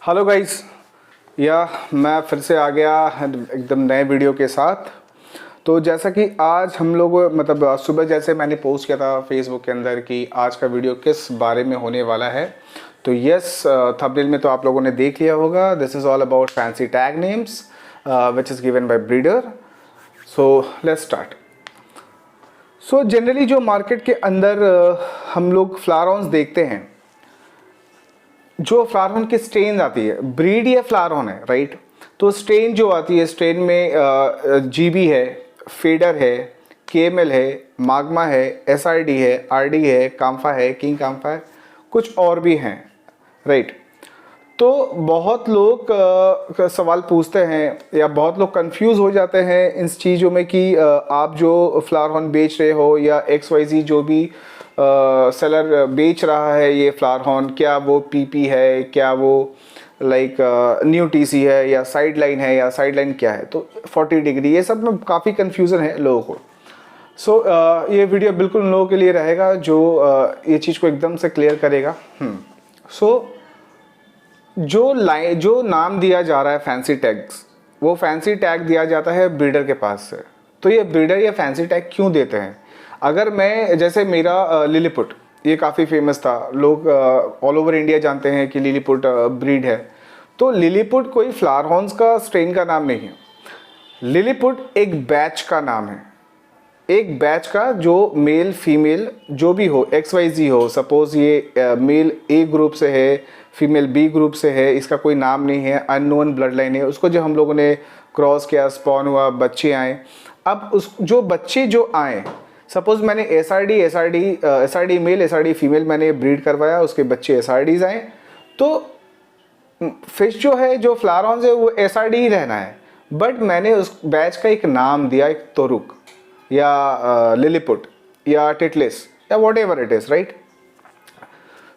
Hello guys, या मैं फिर से आ गया एकदम नए वीडियो के साथ। तो जैसा कि आज हम लोग मतलब सुबह जैसे मैंने पोस्ट किया था फेसबुक के अंदर कि आज का वीडियो किस बारे में होने वाला है, तो यस थंबनेल में तो आप लोगों ने देख लिया होगा। This is all about fancy tag names which is given by breeder. So let's start. So generally जो मार्केट के अंदर हम लोग फ्लावर देखते हैं, जो फ्लावर की स्ट्रेन आती है, ब्रीड या फ्लावर है राइट। तो स्ट्रेन जो आती है, स्ट्रेन में जीबी है, फेडर है, केएमएल है, माग्मा है, एसआरडी है, आरडी है, काम्फा है, किंग काम्फा है, कुछ और भी हैं राइट। तो बहुत लोग सवाल पूछते हैं या बहुत लोग कंफ्यूज हो जाते हैं इन चीज़ों में कि आप जो फ्लावर हॉर्न बेच रहे हो या XYZ जो भी सेलर बेच रहा है ये फ्लावर हॉर्न, क्या वो पीपी है, क्या वो लाइक न्यू टीसी है या साइड लाइन है या साइड लाइन क्या है। तो 40 डिग्री ये सब में काफ़ी कन्फ्यूज़न है लोगों को। सो ये वीडियो बिल्कुल उन लोगों के लिए रहेगा जो ये चीज़ को एकदम से क्लियर करेगा। जो नाम दिया जा रहा है फैंसी टैग्स, वो फैंसी टैग दिया जाता है ब्रीडर के पास से। तो ये ब्रीडर या फैंसी टैग क्यों देते हैं? अगर मैं जैसे मेरा लिलीपुट ये काफ़ी फेमस था, लोग ऑल ओवर इंडिया जानते हैं कि लिलीपुट ब्रीड है। तो लिलीपुट कोई फ्लावर हॉर्न्स का स्ट्रेन का नाम नहीं है, लिलीपुट एक बैच का नाम है। एक बैच का जो मेल फीमेल जो भी हो, XYZ हो, सपोज ये मेल A ग्रुप से है, फीमेल B ग्रुप से है, इसका कोई नाम नहीं है, अननोन ब्लड लाइन है, उसको जो हम लोगों ने क्रॉस किया, स्पॉन हुआ, बच्चे आए। अब उस जो बच्चे जो आए, सपोज मैंने SRD मेल SRD फीमेल मैंने ब्रीड करवाया, उसके बच्चे SRDs आए, तो फिश जो है, जो फ्लावर हॉर्न्स है, वो SRD ही रहना है। बट मैंने उस बैच का एक नाम दिया, एक तोरुक या लिलीपुट या टिटलिस या whatever it is right.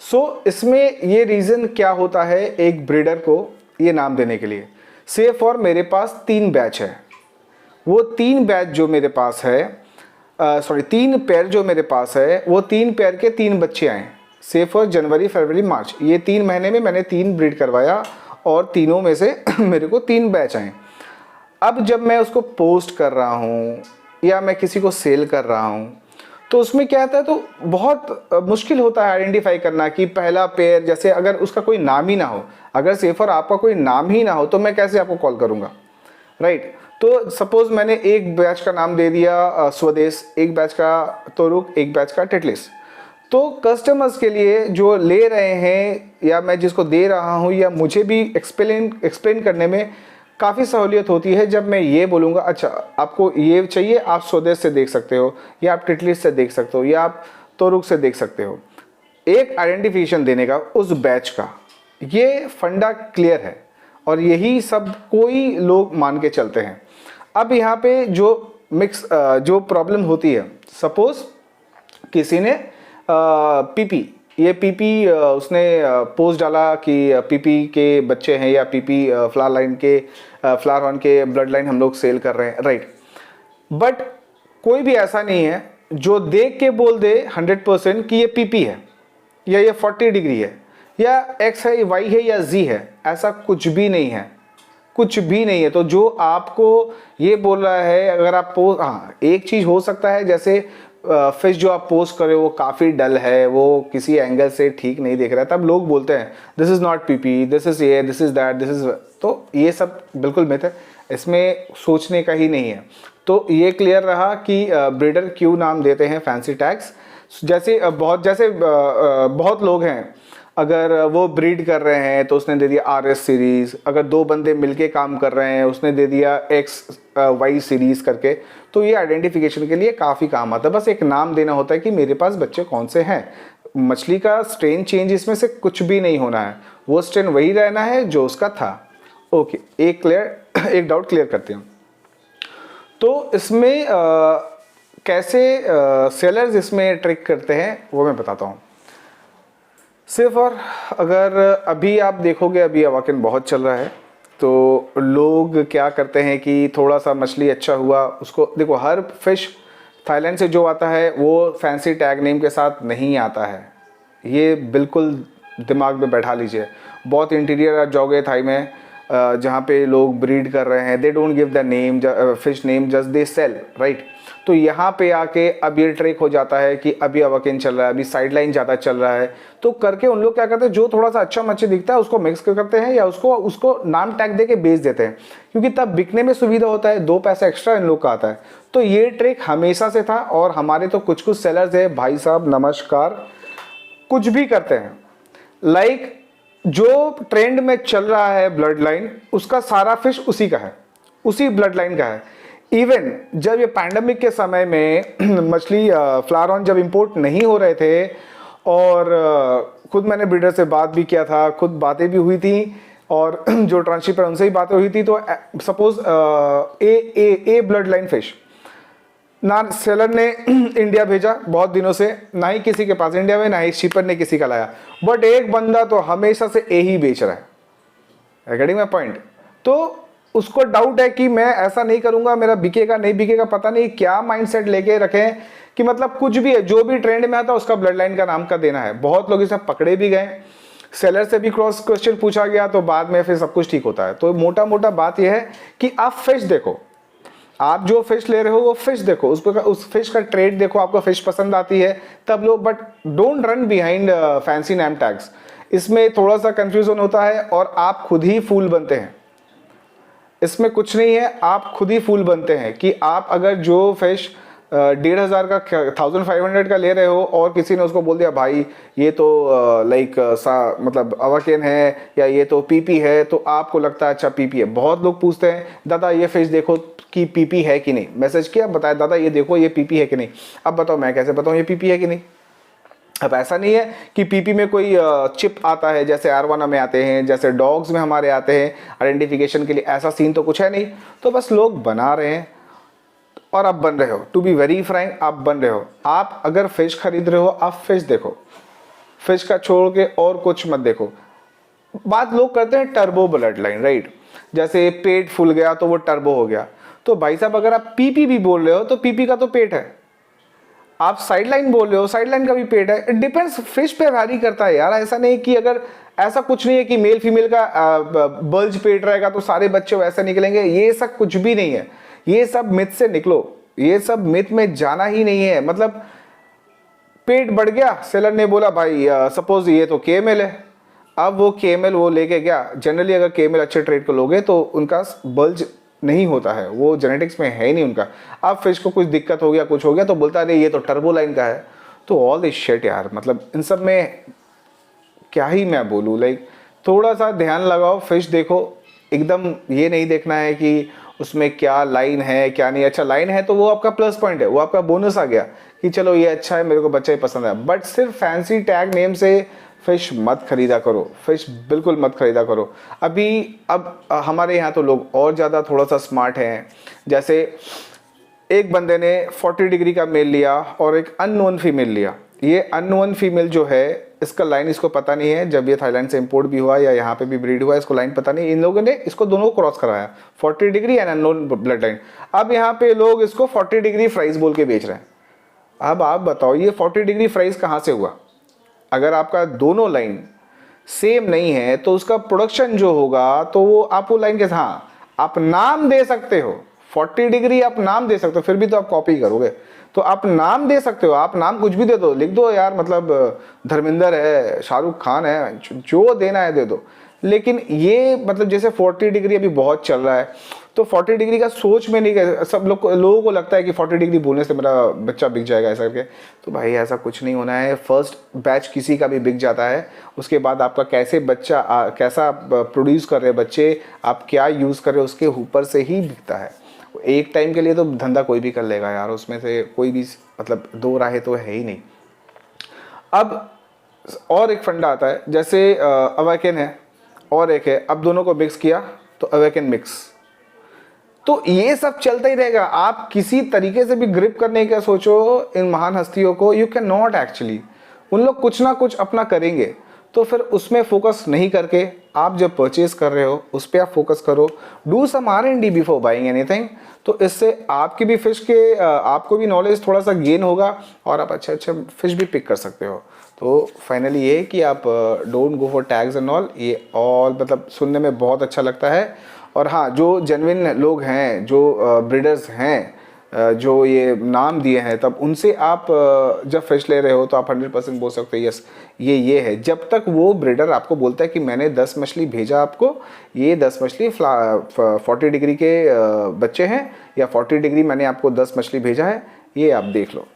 So इसमें ये रीज़न क्या होता है एक ब्रीडर को ये नाम देने के लिए? से फॉर मेरे पास 3 बैच है, वो 3 बैच जो मेरे पास है, 3 पेयर जो मेरे पास है, वो 3 पेयर के 3 बच्चे आए। से फॉर जनवरी फरवरी मार्च, ये 3 महीने में मैंने 3 ब्रीड करवाया और तीनों में से मेरे को 3 बैच आए। अब जब मैं उसको पोस्ट कर रहा हूँ या मैं किसी को सेल कर रहा हूँ, तो उसमें क्या आता है, तो बहुत मुश्किल होता है आइडेंटिफाई करना कि पहला पेयर, जैसे अगर उसका कोई नाम ही ना हो, अगर सेफर आपका कोई नाम ही ना हो, तो मैं कैसे आपको कॉल करूँगा राइट। तो सपोज मैंने एक बैच का नाम दे दिया स्वदेश, एक बैच का तोरुक, एक बैच का टिटलिस। तो कस्टमर्स के लिए जो ले रहे हैं या मैं जिसको दे रहा हूँ, या मुझे भी एक्सप्लेन करने में काफ़ी सहूलियत होती है जब मैं ये बोलूँगा, अच्छा आपको ये चाहिए, आप स्वदेश से देख सकते हो, या आप टिटलिस से देख सकते हो, या आप तोरुक से देख सकते हो। एक आइडेंटिफिकेशन देने का उस बैच का, ये फंडा क्लियर है और यही सब कोई लोग मान के चलते हैं। अब यहाँ पे जो जो प्रॉब्लम होती है, सपोज किसी ने पीपी, ये पीपी उसने पोस्ट डाला कि पीपी के बच्चे हैं या पीपी फ्लावर लाइन के फ्लावर हॉर्न के ब्लड लाइन हम लोग सेल कर रहे हैं राइट। बट कोई भी ऐसा नहीं है जो देख के बोल दे 100% कि ये पीपी है या ये 40 डिग्री है या X है, Y है या Z है। ऐसा कुछ भी नहीं है, कुछ भी नहीं है। तो जो आपको ये बोल रहा है, अगर आप पोस्ट, हाँ एक चीज़ हो सकता है, जैसे फिश जो आप पोस्ट कर रहे हो वो काफ़ी डल है, वो किसी एंगल से ठीक नहीं देख रहा है, तब लोग बोलते हैं this is not PP, this is ये, this is that, this is. तो ये सब बिल्कुल मिथ है, इसमें सोचने का ही नहीं है। तो ये क्लियर रहा कि ब्रीडर क्यों नाम देते हैं फैंसी टैग्स। जैसे बहुत लोग हैं, अगर वो ब्रीड कर रहे हैं तो उसने दे दिया RS सीरीज़, अगर 2 बंदे मिलके काम कर रहे हैं उसने दे दिया XY सीरीज़ करके। तो ये आइडेंटिफिकेशन के लिए काफ़ी काम आता है, बस एक नाम देना होता है कि मेरे पास बच्चे कौन से हैं। मछली का स्ट्रेन चेंज इसमें से कुछ भी नहीं होना है, वो स्ट्रेन वही रहना है जो उसका था। ओके, एक डाउट क्लियर करते हैं। तो इसमें कैसे सेलर्स इसमें ट्रिक करते हैं वो मैं बताता हूँ। सिर्फ और अगर अभी आप देखोगे, अभी अवाकिन बहुत चल रहा है, तो लोग क्या करते हैं कि थोड़ा सा मछली अच्छा हुआ उसको, देखो हर फिश थाईलैंड से जो आता है वो फैंसी टैग नेम के साथ नहीं आता है, ये बिल्कुल दिमाग में बैठा लीजिए। बहुत इंटीरियर जाओगे थाई में जहाँ पे लोग ब्रीड कर रहे हैं, they don't give the name fish name, just they sell, right. तो यहाँ पे आके अब ये ट्रेक हो जाता है कि अभी अवाकेन चल रहा है, अभी साइडलाइन ज़्यादा चल रहा है, तो करके उन लोग क्या करते हैं, जो थोड़ा सा अच्छा मच्छी दिखता है उसको मिक्स करते हैं या उसको नाम टैग दे के बेच देते हैं, क्योंकि तब बिकने में सुविधा होता है, 2 पैसा एक्स्ट्रा इन लोग का आता है। तो ये ट्रेक हमेशा से था और हमारे तो कुछ सेलर्स है, भाई साहब नमस्कार, कुछ भी करते हैं, लाइक जो ट्रेंड में चल रहा है ब्लड लाइन, उसका सारा फिश उसी का है, उसी ब्लड लाइन का है। इवन जब ये पैंडेमिक के समय में मछली फ्लावर जब इंपोर्ट नहीं हो रहे थे, और खुद मैंने ब्रीडर से बात भी किया था, खुद बातें भी हुई थी, और जो ट्रांसशिपर उनसे ही बातें हुई थी, तो सपोज ए ब्लड लाइन फिश ना सेलर ने इंडिया भेजा बहुत दिनों से, ना ही किसी के पास इंडिया में, ना ही शिपर ने किसी का लाया, बट एक बंदा तो हमेशा से ए ही बेच रहा है। Getting my point? तो उसको डाउट है कि मैं ऐसा नहीं करूंगा, मेरा बिकेगा नहीं बिकेगा, पता नहीं क्या माइंडसेट लेके रखे कि मतलब कुछ भी है, जो भी ट्रेंड में आता उसका ब्लड लाइन का नाम का देना है। बहुत लोग इसे पकड़े भी गए, सेलर से भी क्रॉस क्वेश्चन पूछा गया, तो बाद में फिर सब कुछ ठीक होता है। तो मोटा मोटा बात यह है कि आप फिश देखो, आप जो फिश ले रहे हो वो फिश देखो, उस फिश का ट्रेड देखो, आपको फिश पसंद आती है तब लो, but don't run behind fancy name tags. इसमें थोड़ा सा कंफ्यूजन होता है और आप खुद ही फूल बनते हैं, इसमें कुछ नहीं है, आप खुद ही फूल बनते हैं कि आप अगर जो फिश 1,500 का 1,500 का ले रहे हो और किसी ने उसको बोल दिया भाई ये तो लाइक मतलब अवाकेन है या ये तो पीपी है, तो आपको लगता है अच्छा पीपी है। बहुत लोग पूछते हैं दादा ये फिश देखो कि पीपी है कि नहीं, मैसेज किया बताया दादा ये देखो ये पीपी है कि नहीं। अब बताओ मैं कैसे बताऊँ ये पीपी है कि नहीं? अब ऐसा नहीं है कि पीपी में कोई चिप आता है जैसे आरवाना में आते हैं, जैसे डॉग्स में हमारे आते हैं आइडेंटिफिकेशन के लिए, ऐसा सीन तो कुछ है नहीं। तो बस लोग बना रहे हैं और आप बन रहे हो, टू बी वेरी फ्रैंक आप बन रहे हो। आप अगर फिश खरीद रहे हो आप फिश देखो, फिश का छोड़ के और कुछ मत देखो। बात लोग करते हैं टर्बो ब्लड लाइन, राइट, जैसे पेट फूल गया तो वो टर्बो हो गया। तो भाई साहब अगर आप पीपी भी बोल रहे हो तो पीपी का तो पेट है, आप साइडलाइन बोल रहे हो साइडलाइन का भी पेट है। इट डिपेंड्स, फिश पे वैरी करता है यार। ऐसा नहीं कि अगर ऐसा कुछ नहीं है कि मेल फीमेल का बल्ज पेट रहेगा तो सारे बच्चे वैसे निकलेंगे, ये सब कुछ भी नहीं है। ये सब मिथ से निकलो, ये सब मिथ में जाना ही नहीं है। मतलब पेट बढ़ गया, सेलर ने बोला भाई सपोज ये तो केएमएल है, अब वो केएमएल वो लेके गया। जनरली अगर केएमएल अच्छे ट्रेड को लोगे तो उनका बल्ज नहीं होता है, वो जेनेटिक्स में है ही नहीं उनका। अब फिश को कुछ दिक्कत हो गया कुछ हो गया तो बोलता है ये तो टर्बो लाइन का है। तो ऑल दिस शिट यार, मतलब इन सब में क्या ही मैं बोलूँ। लाइक थोड़ा सा ध्यान लगाओ, फिश देखो, एकदम ये नहीं देखना है कि उसमें क्या लाइन है क्या नहीं। अच्छा लाइन है तो वो आपका प्लस पॉइंट है, वो आपका बोनस आ गया कि चलो ये अच्छा है, मेरे को बच्चा ही पसंद है। बट सिर्फ फैंसी टैग नेम से फिश मत खरीदा करो, फिश बिल्कुल मत खरीदा करो। अब हमारे यहाँ तो लोग और ज़्यादा थोड़ा सा स्मार्ट हैं। जैसे एक बंदे ने 40 डिग्री का मेल लिया और एक अननोन फीमेल लिया। ये अननोन फीमेल जो है इसका लाइन इसको पता नहीं है, जब ये थाईलैंड से इंपोर्ट भी हुआ या यहाँ पे भी ब्रीड हुआ इसको लाइन पता नहीं। इन लोगों ने इसको दोनों क्रॉस कराया, 40 degree and unknown blood line. अब यहाँ पे लोग इसको 40 डिग्री फ्राइज बोल के बेच रहे हैं। अब आप बताओ ये 40 डिग्री फ्राइज कहाँ से हुआ? अगर आपका दोनों लाइन सेम नहीं है तो उसका प्रोडक्शन जो होगा तो वो आप वो लाइन के, हाँ आप नाम दे सकते हो 40 डिग्री, आप नाम दे सकते हो, फिर भी तो आप कॉपी करोगे। तो आप नाम दे सकते हो, आप नाम कुछ भी दे दो, लिख दो यार, मतलब धर्मेंद्र है, शाहरुख खान है, जो देना है दे दो। लेकिन ये मतलब जैसे 40 डिग्री अभी बहुत चल रहा है तो 40 डिग्री का सोच में नहीं कर, सब लोगों को लगता है कि 40 डिग्री बोलने से मेरा बच्चा बिक जाएगा ऐसा करके। तो भाई ऐसा कुछ नहीं होना है। फर्स्ट बैच किसी का भी बिक जाता है, उसके बाद आपका कैसे बच्चा कैसा प्रोड्यूस कर रहे बच्चे, आप क्या यूज़ कर रहे हो उसके ऊपर से ही बिकता है। एक टाइम के लिए तो धंधा कोई भी कर लेगा यार, उसमें से कोई भी मतलब दो राहें तो है ही नहीं। अब और एक फंडा आता है, जैसे अवाकेन है और एक है, अब दोनों को मिक्स किया तो अवाकेन मिक्स, तो ये सब चलता ही रहेगा। आप किसी तरीके से भी ग्रिप करने का सोचो इन महान हस्तियों को, यू कैन नॉट एक्चुअली। उन लोग कुछ ना कुछ अपना करेंगे, तो फिर उसमें फोकस नहीं करके आप जब परचेज कर रहे हो उस पर आप फोकस करो। Do some R&D before buying anything. तो इससे आपकी भी फिश के आपको भी नॉलेज थोड़ा सा गेन होगा और आप अच्छे अच्छे फिश भी पिक कर सकते हो। तो फाइनली ये है कि आप don't go for tags and all, ये ऑल मतलब सुनने में बहुत अच्छा लगता है। और हाँ, जो जेन्युइन लोग हैं, जो ब्रीडर्स हैं, जो ये नाम दिए हैं, तब उनसे आप जब फिश ले रहे हो तो आप 100% बोल सकते हो यस ये है। जब तक वो ब्रीडर आपको बोलता है कि मैंने 10 मछली भेजा आपको, ये 10 मछली 40 डिग्री के बच्चे हैं, या 40 डिग्री मैंने आपको 10 मछली भेजा है, ये आप देख लो,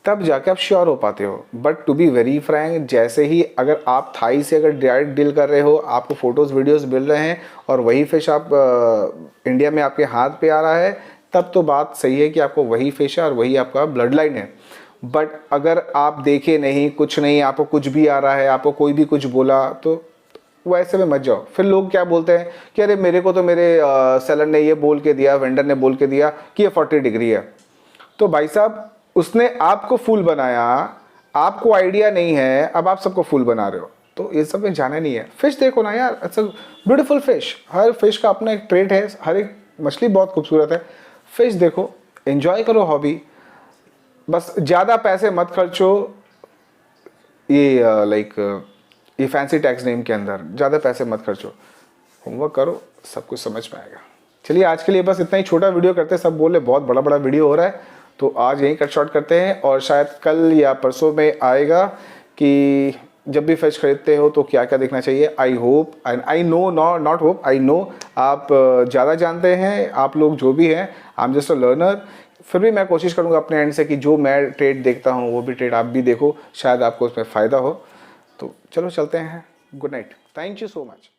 तब जाके आप श्योर हो पाते हो। But to be very frank, जैसे ही अगर आप थाई से अगर डायरेक्ट डील कर रहे हो, आपको फोटोज़ वीडियोस मिल रहे हैं और वही फिश आप इंडिया में आपके हाथ पे आ रहा है, तब तो बात सही है कि आपको वही फिश है और वही आपका ब्लड लाइन है। बट अगर आप देखे नहीं, कुछ नहीं, आपको कुछ भी आ रहा है, आपको कोई भी कुछ बोला, तो वैसे में मत जाओ। फिर लोग क्या बोलते हैं कि अरे मेरे को तो मेरे सेलर ने ये बोल के दिया, वेंडर ने बोल के दिया कि ये 40 डिग्री है। तो भाई साहब, उसने आपको फूल बनाया, आपको आइडिया नहीं है, अब आप सबको फूल बना रहे हो, तो ये सब में जाना नहीं है। फिश देखो ना यार, it's a beautiful fish. Her fish का अपना एक ट्रेट है, हर एक मछली बहुत खूबसूरत है। फिश देखो, एंजॉय करो हॉबी, बस ज़्यादा पैसे मत खर्चो ये ये फैंसी टैग्स नेम के अंदर, ज़्यादा पैसे मत खर्चो, होमवर्क करो, सब कुछ समझ में आएगा। चलिए आज के लिए बस इतना ही छोटा वीडियो करते हैं, सब बोले बहुत बड़ा बड़ा वीडियो हो रहा है, तो आज यहीं कट शॉर्ट करते हैं। और शायद कल या परसों में आएगा कि जब भी फिश खरीदते हो तो क्या क्या देखना चाहिए। I hope and I know, not hope, I know आप ज़्यादा जानते हैं, आप लोग जो भी हैं, I am just a learner. फिर भी मैं कोशिश करूँगा अपने एंड से कि जो मैं ट्रेड देखता हूँ वो भी ट्रेड आप भी देखो, शायद आपको उसमें फ़ायदा हो। तो चलो चलते हैं, good night, thank you so much.